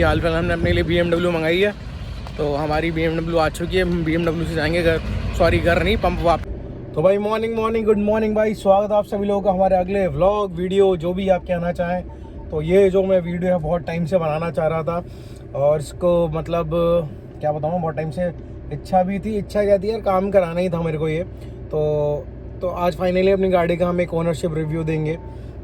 हाल फिलहाल हमने अपने लिए BMW मंगाई है, तो हमारी BMW आ चुकी है। हम BMW से जाएंगे घर, सॉरी घर नहीं, पंप वापस। तो भाई मॉर्निंग गुड मॉर्निंग भाई, स्वागत है आप सभी लोगों का हमारे अगले व्लॉग वीडियो, जो भी आप कहना चाहें। तो ये जो मैं वीडियो है बहुत टाइम से बनाना चाह रहा था, और इसको मतलब क्या बताऊँ, बहुत टाइम से इच्छा भी थी। इच्छा क्या थी यार, काम कराना ही था मेरे को ये। तो आज फाइनली अपनी गाड़ी का हम एक ओनरशिप रिव्यू देंगे,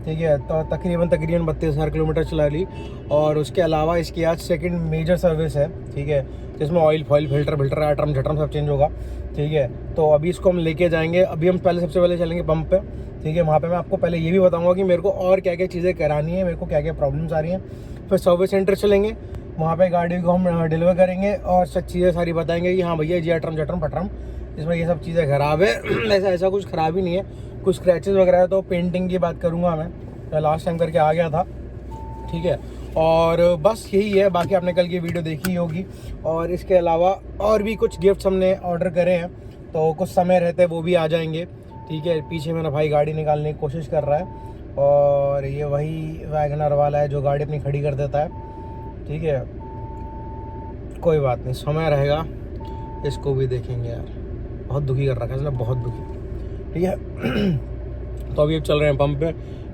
ठीक है। तो तकरीबन 32,000 किलोमीटर चला ली, और उसके अलावा इसकी आज सेकंड मेजर सर्विस है, ठीक है, जिसमें ऑयल फिल्टर एटरम झटरम सब चेंज होगा, ठीक है। तो अभी इसको हम लेके जाएंगे। अभी हम सबसे पहले चलेंगे पंप पे, ठीक है। वहाँ पे मैं आपको पहले ये भी बताऊँगा कि मेरे को और क्या क्या चीज़ें करानी है, मेरे को क्या क्या प्रॉब्लम्स आ रही हैं। फिर सर्विस सेंटर चलेंगे, वहाँ पर गाड़ी को हम डिलीवर करेंगे और सब चीज़ें सारी बताएंगे कि हाँ भैया जी एटरम झटरम फटरम इसमें ये सब चीज़ें ख़राब है। ऐसा कुछ ख़राब ही नहीं है, कुछ स्क्रैचेस वगैरह है। तो पेंटिंग की बात करूँगा मैं लास्ट टाइम करके आ गया था, ठीक है। और बस यही है, बाकी आपने कल की वीडियो देखी होगी। और इसके अलावा और भी कुछ गिफ्ट्स हमने ऑर्डर करे हैं, तो कुछ समय रहते वो भी आ जाएंगे, ठीक है। पीछे मेरा भाई गाड़ी निकालने की कोशिश कर रहा है, और ये वही वैगनर वाला है जो गाड़ी अपनी खड़ी कर देता है, ठीक है। कोई बात नहीं, समय रहेगा, इसको भी देखेंगे यार। बहुत दुखी कर रखा है इसने, बहुत दुखी, ठीक है। तो अभी चल रहे हैं पंप पे,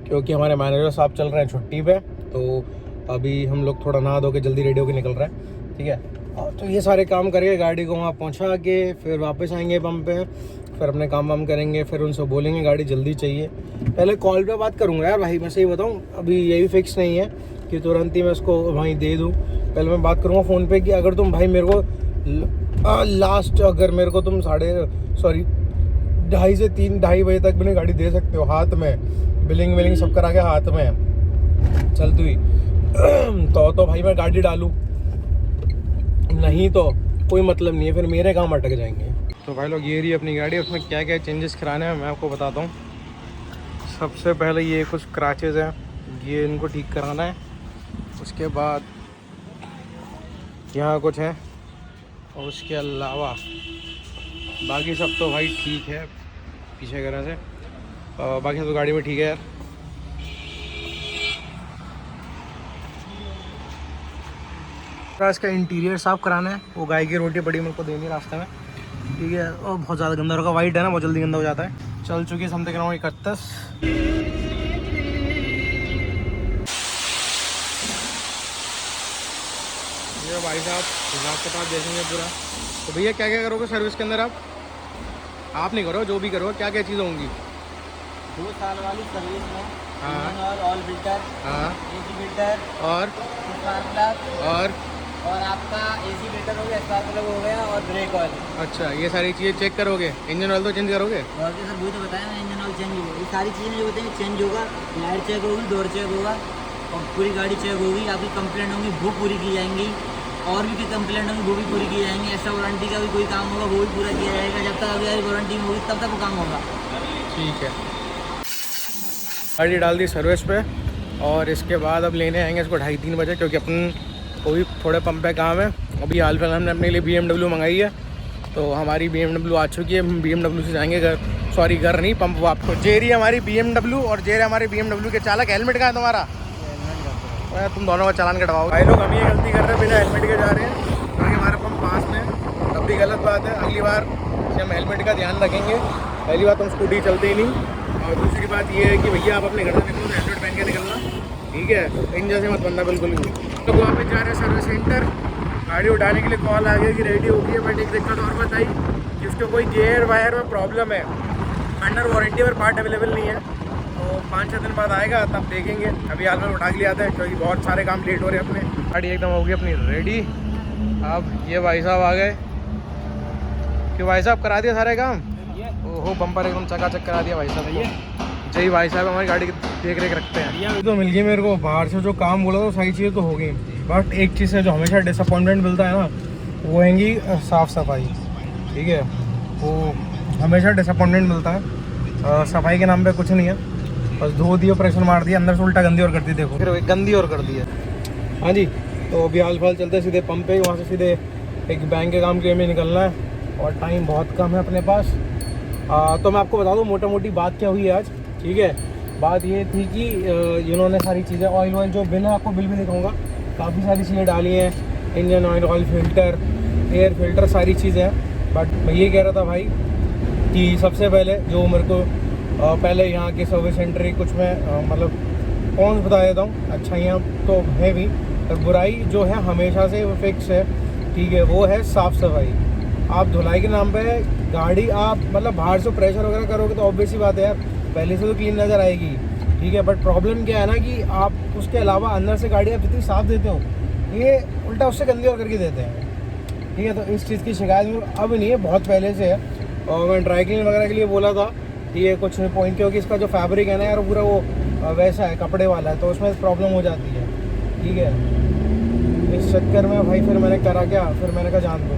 क्योंकि हमारे मैनेजर साहब चल रहे हैं छुट्टी पे। तो अभी हम लोग थोड़ा नहा धो के जल्दी रेडी होके निकल रहे हैं, ठीक है। तो ये सारे काम करके गाड़ी को वहाँ पहुँचा के फिर वापस आएंगे पंप पे, फिर अपने काम वाम करेंगे, फिर उनसे बोलेंगे गाड़ी जल्दी चाहिए। पहले कॉल पे बात करूँगा यार भाई, मैं सही बताऊँ, अभी ये भी फिक्स नहीं है कि तुरंत ही मैं उसको वहीं दे दूँ। पहले मैं बात करूँगा फ़ोन पे कि अगर तुम भाई मेरे को लास्ट, अगर मेरे को तुम 2:30 से 3-2:30 बजे तक मैंने गाड़ी दे सकते हो हाथ में, बिलिंग सब करा के हाथ में चलती हुई, तो भाई मैं गाड़ी डालूँ, नहीं तो कोई मतलब नहीं है, फिर मेरे काम अटक जाएंगे। तो भाई लोग ये रही अपनी गाड़ी, उसमें क्या क्या चेंजेस कराने हैं मैं आपको बताता हूँ। सबसे पहले ये कुछ क्रैचेस हैं, ये इनको ठीक कराना है। उसके बाद यहाँ कुछ है, और उसके अलावा बाकी सब तो भाई ठीक है पीछे की तरह से, बाकी सब तो गाड़ी में ठीक है यार। इसका इंटीरियर साफ़ कराना है, वो गाय की रोटी बड़ी मेरे को देनी रास्ते में, ठीक है। और बहुत ज़्यादा गंदा होगा, वाइट है ना, बहुत जल्दी गंदा हो जाता है। चल चुकी है समथिंग अराउंड 31। ये भाई साहब हिसाब के पास देखेंगे पूरा। तो भैया क्या क्या करोगे सर्विस के अंदर आप नहीं करो, जो भी करो क्या क्या चीज़ें होंगी? 2 साल वाली सर्विस में हाँ, ऑयल फिल्टर, हाँ, एसी फिल्टर और स्पार्क प्लग, और आपका एसी फिल्टर हो गया, स्पार्क प्लग हो गया, और ब्रेक ऑयल। अच्छा, ये सारी चीज़ें चेक करोगे? इंजन ऑयल तो चेंज करोगे? और के सर वही तो बताया ना, इंजन ऑयल चेंज होगा, ये सारी चीज़ें जो होती हैं चेंज होगा। लाइट चेक होगी, डोर चेक होगा, और पूरी गाड़ी चेक होगी। आपकी कंप्लेंट होंगी वो पूरी की जाएंगी, और भी कोई कंप्लेंट होगी वो भी पूरी की जाएंगी। ऐसा वारंटी का भी कोई काम होगा वो भी पूरा किया जाएगा। जब तक अभी वारंटी में होगी तब तक वो काम होगा, ठीक है। गाड़ी डाल दी सर्विस पे, और इसके बाद अब लेने आएंगे इसको 2:30-3 बजे, क्योंकि अपन को भी थोड़े पंप पे काम है। अभी हाल फिलहाल हमने अपने लिए BMW मंगाई है, तो हमारी BMW आ चुकी है। हम BMW से जाएंगे घर, सॉरी घर नहीं, पंप वापस। जेरी हमारी BMW, और जेरी हमारे BMW के चालक। हेलमेट कहाँ है तुम्हारा? तुम दोनों का चालान कटवाओ। भाई लोग हम ये गलती कर रहे हैं, बिना हेलमेट के जा रहे हैं, क्योंकि हमारा पंप पास में है। तब भी गलत बात है, अगली बार से हम हेलमेट का ध्यान रखेंगे। पहली बात हम स्कूटी चलते ही नहीं, और दूसरी बात ये है कि भैया आप अपने घर से निकलो तो हेलमेट पहन के निकलना, ठीक है। इंजन से मत बनना बिल्कुल भी। तो वापस जा रहे हैं सर्विस सेंटर, गाड़ी उठाने के लिए कॉल आ गया कि रेडी हो गई है। बट एक दिक्कत और बताई कि उसके कोई गेयर वायर में प्रॉब्लम है, अंडर वारंटी पर पार्ट अवेलेबल नहीं है। तो 5-6 दिन बाद आएगा, तब देखेंगे। अभी हाल में उठा के लिए आता है, क्योंकि बहुत सारे काम लेट हो रहे हैं अपने। गाड़ी एकदम हो गई अपनी रेडी। अब ये भाई साहब आ गए कि भाई साहब करा दिया सारे काम। ओहो, बम्पर एकदम चकाचक करा दिया भाई साहब। जय भाई साहब हमारी गाड़ी की देख रेख रखते हैं। तो मिल गई मेरे को बाहर से जो काम बोला था, सही चीज़ तो हो गई। बट एक चीज़ है जो हमेशा डिसअपॉइंटमेंट मिलता है ना, वो हैगी साफ़ सफाई, ठीक है। वो हमेशा डिसअपॉइंटमेंट मिलता है। सफाई के नाम पे कुछ नहीं है, बस धो दिया, प्रेशर मार दिया, अंदर से उल्टा गंदी और कर दी। देखो फिर गंदी और कर दी है। हाँ जी, तो अभी हाल फिलहाल चलते सीधे पंप पे, वहाँ से सीधे एक बैंक के काम के लिए निकलना है, और टाइम बहुत कम है अपने पास। तो मैं आपको बता दूँ मोटा मोटी बात क्या हुई है आज, ठीक है। बात ये थी कि इन्होंने सारी चीज़ें ऑयल जो बिल है, आपको बिल भी दिखाऊंगा, काफ़ी सारी चीज़ें डाली हैं, engine oil filter, air filter, सारी चीज़ें हैं। बट मैं ये कह रहा था भाई कि सबसे पहले जो मेरे को पहले यहाँ के सर्विस सेंटर की कुछ मैं मतलब कौन बता देता हूँ। अच्छाइयाँ तो है भी, पर बुराई जो है हमेशा से वो फिक्स है, ठीक है, वो है साफ़ सफाई। आप धुलाई के नाम पे गाड़ी आप मतलब बाहर से प्रेशर वगैरह करोगे तो ऑब्वियस ही बात है यार, पहले से तो क्लीन नज़र आएगी, ठीक है। बट प्रॉब्लम क्या है ना कि आप उसके अलावा अंदर से गाड़ी आप जितनी साफ़ देते हो, ये उल्टा उससे गंदी और करके देते हैं, ठीक है। तो इस चीज़ की शिकायत में अब नहीं है, बहुत पहले से है। और मैं ड्राई क्लीन वगैरह के लिए बोला था, ये कुछ पॉइंट, क्योंकि इसका जो फैब्रिक है ना यार पूरा वो वैसा है, कपड़े वाला है, तो उसमें प्रॉब्लम हो जाती है, ठीक है। इस चक्कर में भाई फिर मैंने करा क्या, फिर मैंने कहा जान दो,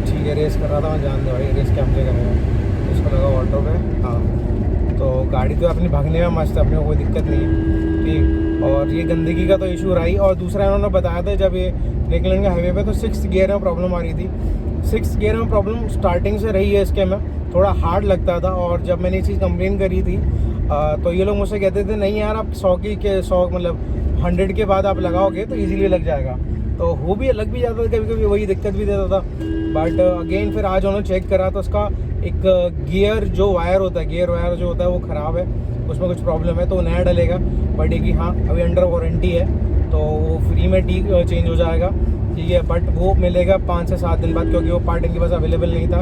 ठीक है, रेस कर रहा था मैं, जान दो भाई, रेस क्या हमसे करेगा। इसको लगा ऑटो पे, हाँ, तो गाड़ी तो अपनी भागने में मस्त है, अपने को कोई दिक्कत नहीं है, ठीक। और ये गंदगी का तो इशू रही, और दूसरा इन्होंने बताया था जब ये निकलेंगे हाईवे पे तो 6th गियर में प्रॉब्लम आ रही थी। 6th गियर में प्रॉब्लम स्टार्टिंग से रही है इसके में, थोड़ा हार्ड लगता था। और जब मैंने ये चीज़ कंप्लेन करी थी तो ये लोग मुझसे कहते थे नहीं यार आप 100 मतलब 100 के बाद आप लगाओगे तो इजीली लग जाएगा, तो वो भी लग भी जाता था कभी कभी, वही दिक्कत भी देता था। बट अगेन फिर आज उन्होंने चेक करा तो उसका एक गियर जो वायर होता है, गियर वायर जो होता है वो ख़राब है, उसमें कुछ प्रॉब्लम है, तो नया डलेगा। बट ये कि हाँ अभी अंडर वारंटी है तो वो फ्री में चेंज हो जाएगा, ठीक है। बट वो मिलेगा 5 से 7 दिन बाद, क्योंकि वो पार्ट इनके पास अवेलेबल नहीं था,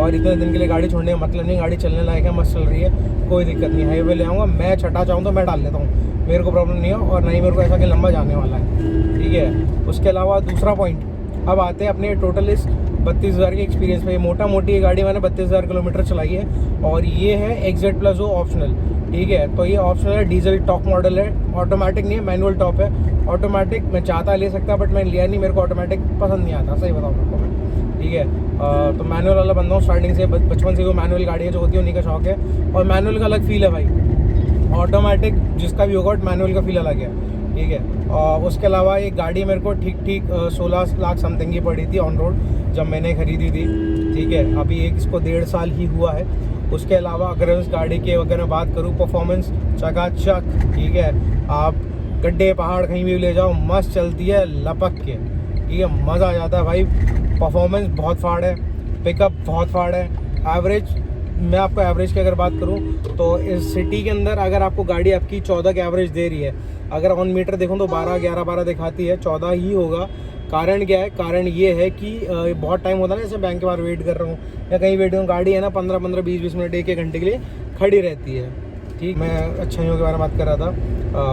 और इतने दिन के लिए गाड़ी छोड़ने का मतलब नहीं, गाड़ी चलने लायक है, मस्त चल रही है, कोई दिक्कत नहीं। हाईवे ले आऊँगा मैं, छठा चाहूँ तो मैं डाल लेता हूँ, मेरे को प्रॉब्लम नहीं है, और नहीं मेरे को ऐसा कि लंबा जाने वाला है, ठीक है। उसके अलावा दूसरा पॉइंट, अब आते हैं अपने टोटल इस 32,000 के एक्सपीरियंस पे। मोटा मोटी ये गाड़ी मैंने 32,000 किलोमीटर चलाई है, और ये है XZ+ ऑप्शनल, ठीक है। तो ये ऑप्शनल है, डीजल टॉप मॉडल है, ऑटोमेटिक नहीं है, मैनुअल टॉप है। ऑटोमेटिक मैं चाहता ले सकता, बट मैं लिया नहीं, मेरे को ऑटोमेटिक पसंद नहीं आता, सही बताऊँ आपको मैं, ठीक है। तो मैनुअल वाला बंदा हूँ स्टार्टिंग से, बचपन से वो मैनुअल गाड़ी जो होती है उन्हीं का शौक है, और मैनुअल का अलग फील है भाई, ऑटोमेटिक जिसका भी होगा मैनुअल का फील अलग है, ठीक है। और उसके अलावा ये गाड़ी मेरे को ठीक 16 लाख समथिंग की पड़ी थी ऑन रोड जब मैंने ख़रीदी थी, ठीक है। अभी इसको 1.5 साल ही हुआ है। उसके अलावा अगर उस गाड़ी के अगर मैं बात करूँ, परफॉर्मेंस चकाचक, ठीक है। आप गड्ढे पहाड़ कहीं भी ले जाओ, मस्त चलती है लपक के, ठीक है, मज़ा आ जाता है भाई। परफॉर्मेंस बहुत फाड़ है, पिकअप बहुत फाड़ है। एवरेज, मैं आपको एवरेज की अगर बात करूं तो इस सिटी के अंदर अगर आपको गाड़ी आपकी 14 की एवरेज दे रही है, अगर ऑन मीटर देखूं तो 12 दिखाती है, 14 ही होगा। कारण क्या है, कारण ये है कि बहुत टाइम होता है ना, जैसे बैंक के बाहर वेट कर रहा हूँ या कहीं वेट करूँ, गाड़ी है ना 15-15, 20-20 मिनट, 1-1 घंटे के लिए खड़ी रहती है, ठीक। मैं अच्छाइयों के बारे में बात कर रहा था,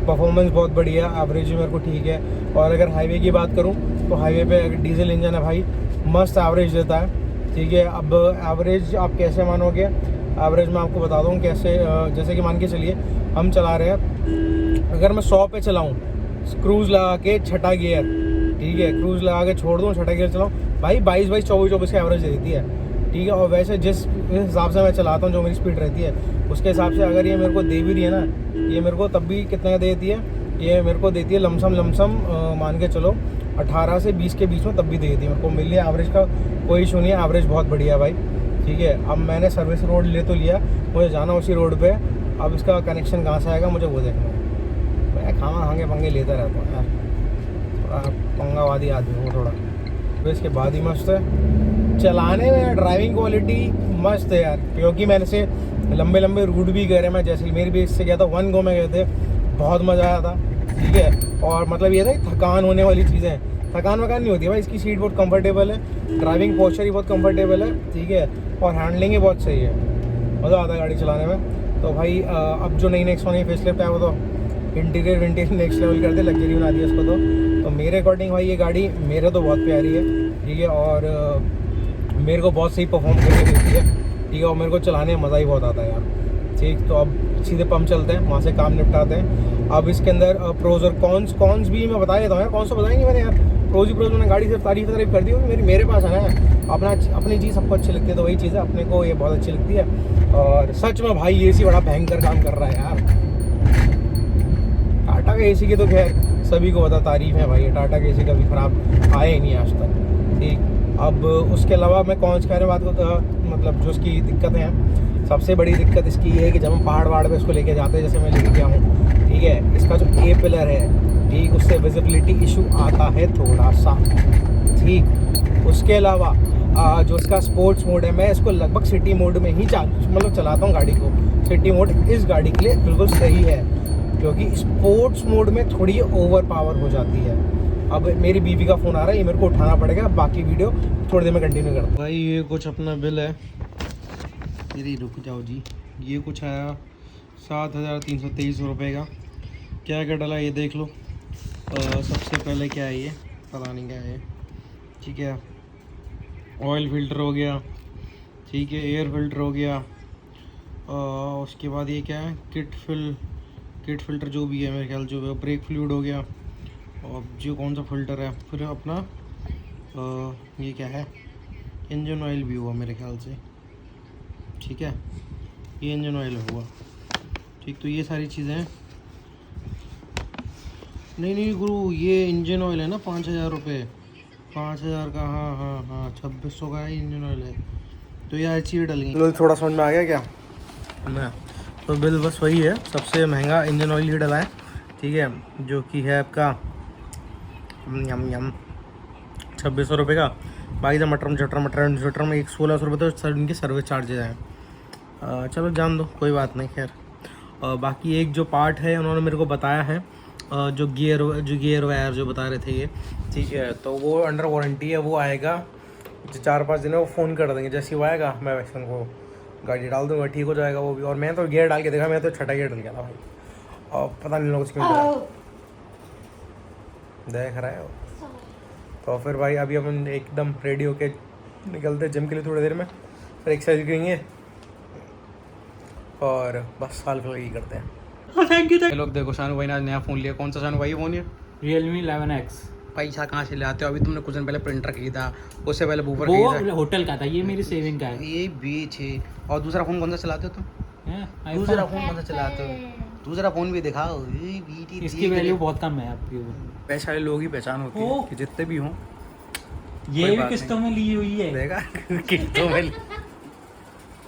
परफॉर्मेंस बहुत बढ़िया, एवरेज भी मेरे को ठीक है। और अगर हाईवे की बात करूँ तो हाईवे पे अगर डीजल इंजन है भाई, मस्त एवरेज देता है, ठीक है। अब एवरेज आप कैसे मानोगे, एवरेज मैं आपको बता दूँ कैसे। जैसे कि मान के चलिए हम चला रहे हैं, अगर मैं 100 पे चलाऊँ, क्रूज़ लगा के छठा गियर, ठीक है, क्रूज़ लगा के छोड़ दूँ, छठा गियर चलाऊँ, भाई 22, 24 की एवरेज देती है, ठीक है। और वैसे जिस हिसाब से मैं चलाता हूँ, जो मेरी स्पीड रहती है उसके हिसाब से अगर ये मेरे को दे भी रही है ना, ये मेरे को तब भी कितना देती है, ये मेरे को देती है लमसम मान के चलो 18 से 20 के बीच में, तब भी देती है मेरे को, मिल लिया। एवरेज का कोई इशू नहीं है, एवरेज बहुत बढ़िया है भाई, ठीक है। अब मैंने सर्विस रोड ले तो लिया, मुझे जाना उसी रोड पे, अब इसका कनेक्शन कहाँ से आएगा मुझे वो देखना है। मैं खांगे पंगे लेता रहता हूँ यार, थोड़ा पंगावादी आदमी हूँ थोड़ा। तो इसके बाद ही मस्त है चलाने में, ड्राइविंग क्वालिटी मस्त है यार, क्योंकि मैंने से लंबे रूट भी गए मैं, जैसे मेरी बेस से गया था 1 गो में गए थे, बहुत मज़ा आया था, ठीक है। और मतलब ये था थकान होने वाली चीज़ें, थकान वकान नहीं होती है भाई, इसकी सीट बहुत कंफर्टेबल है, ड्राइविंग पोस्चर ही बहुत कंफर्टेबल है, ठीक है। और हैंडलिंग ही बहुत सही है, मज़ा आता है गाड़ी चलाने में। तो भाई अब जो नई नेक्स्ट होनी फेसलिफ्ट है वो तो इंटीरियर नेक्स्ट लेवल कर दे, लग्जरी बना दिया उसको। तो मेरे अकॉर्डिंग भाई ये गाड़ी मेरे तो बहुत प्यारी है, ठीक है। और मेरे को बहुत सही परफॉर्म करके देती है, ठीक है। और मेरे को चलाने में मज़ा ही बहुत आता है यार, ठीक। तो अब सीधे पंप चलते हैं, वहाँ से काम निपटाते हैं। अब इसके अंदर प्रोज और कॉन्स भी मैं बता देता हूँ यार, कौन सा बताएंगे मैंने यार, प्रोज मैंने गाड़ी से तारीफ कर दी होगी, मेरे पास है ना, अपनी चीज़ सबको अच्छी लगती है, तो वही चीज़ है, अपने को ये बहुत अच्छी लगती है। और सच में भाई एसी बड़ा भयंकर काम कर रहा है यार, टाटा के एसी की तो खैर सभी को पता तारीफ है भाई, टाटा के एसी कभी ख़राब आए ही नहीं आज तक, ठीक। अब उसके अलावा मैं कौन से बात को मतलब जो उसकी दिक्कतें हैं, सबसे बड़ी दिक्कत इसकी ये है कि जब हम पहाड़ पे इसको लेके जाते हैं, जैसे मैं लेके गया हूँ, ठीक है। इसका जो ए पिलर है ठीक, उससे विजिबिलिटी इशू आता है थोड़ा सा ठीक। उसके अलावा जो इसका स्पोर्ट्स मोड है, मैं इसको लगभग सिटी मोड में ही चलाता हूँ गाड़ी को। सिटी मोड इस गाड़ी के लिए बिल्कुल सही है, क्योंकि स्पोर्ट्स मोड में थोड़ी ओवर पावर हो जाती है। अब मेरी बीवी का फ़ोन आ रहा है, ये मेरे को उठाना पड़ेगा। बाकी वीडियो थोड़ी देर में कंटिन्यू करता हूँ। भाई ये कुछ अपना बिल है, मेरी रुक जाओ जी। ये कुछ आया 7,323 रुपये का। क्या क्या डला ये देख लो। सबसे पहले क्या है ये, पता नहीं क्या है, ठीक है। ऑयल फिल्टर हो गया, ठीक है। एयर फिल्टर हो गया। उसके बाद ये क्या है, किट फिल्टर जो भी है मेरे ख्याल, जो ब्रेक फ्लूइड हो गया। और जो कौन सा फिल्टर है, फिर अपना ये क्या है, इंजन ऑयल भी हुआ मेरे ख्याल से, ठीक है। ये इंजन ऑयल हुआ ठीक। तो ये सारी चीज़ें हैं। नहीं गुरु, ये इंजन ऑयल है ना, 5,000 रुपये, 5,000 का। हाँ 2600 का है इंजन ऑयल है। तो ये हर चीज़ डलेंगी। बिल थोड़ा समझ में आ गया क्या ना? तो बिल बस वही है, सबसे महंगा इंजन ऑयल ही डला है, ठीक है, जो कि है आपका 2600 रुपये का। बाकी तो मटर में 1600 रुपये तो सर उनके सर्विस चार्जेज हैं। चलो जान दो, कोई बात नहीं। खैर बाकी एक जो पार्ट है उन्होंने मेरे को बताया है, जो गियर वायर जो बता रहे थे ये, ठीक है। तो वो अंडर वारंटी है, वो आएगा जो 4-5 दिन है, वो फ़ोन कर देंगे। जैसे वो आएगा मैं वैसे उनको गाड़ी डाल दूँगा, ठीक हो जाएगा वो भी। और मैं तो गियर डाल के देखा, मैं तो छठा गियर डाल गया था भाई, और पता नहीं लोग क्यों देख रहा है। तो फिर भाई अभी अपन एकदम रेडी होके निकलते जिम के लिए थोड़ी देर में, फिर एक्सरसाइज करेंगे और बस साल फिर यही करते हैं। Thank you. लोग देखो, शानू भाई ने आज नया फ़ोन लिया। कौन सा शानू भाई फ़ोन है? Realme 11X। पैसा कहाँ से लाते हो? अभी तुमने कुछ दिन पहले प्रिंटर खरीदा, उससे पहले बूफर वो खरीदा। होटल का था, ये मेरी सेविंग का है। ये बीच है। और दूसरा फ़ोन कौन सा चलाते हो तुम? दूसरा फ़ोन कौन सा चलाते हो? दूसरा फ़ोन भी दिखाओ। इसकी वैल्यू बहुत कम है आपकी। पैसे वाले लोग ही पहचान होती है कि जितने भी हों। ये भी किस्तों में ली हुई है। देखा किस्तों में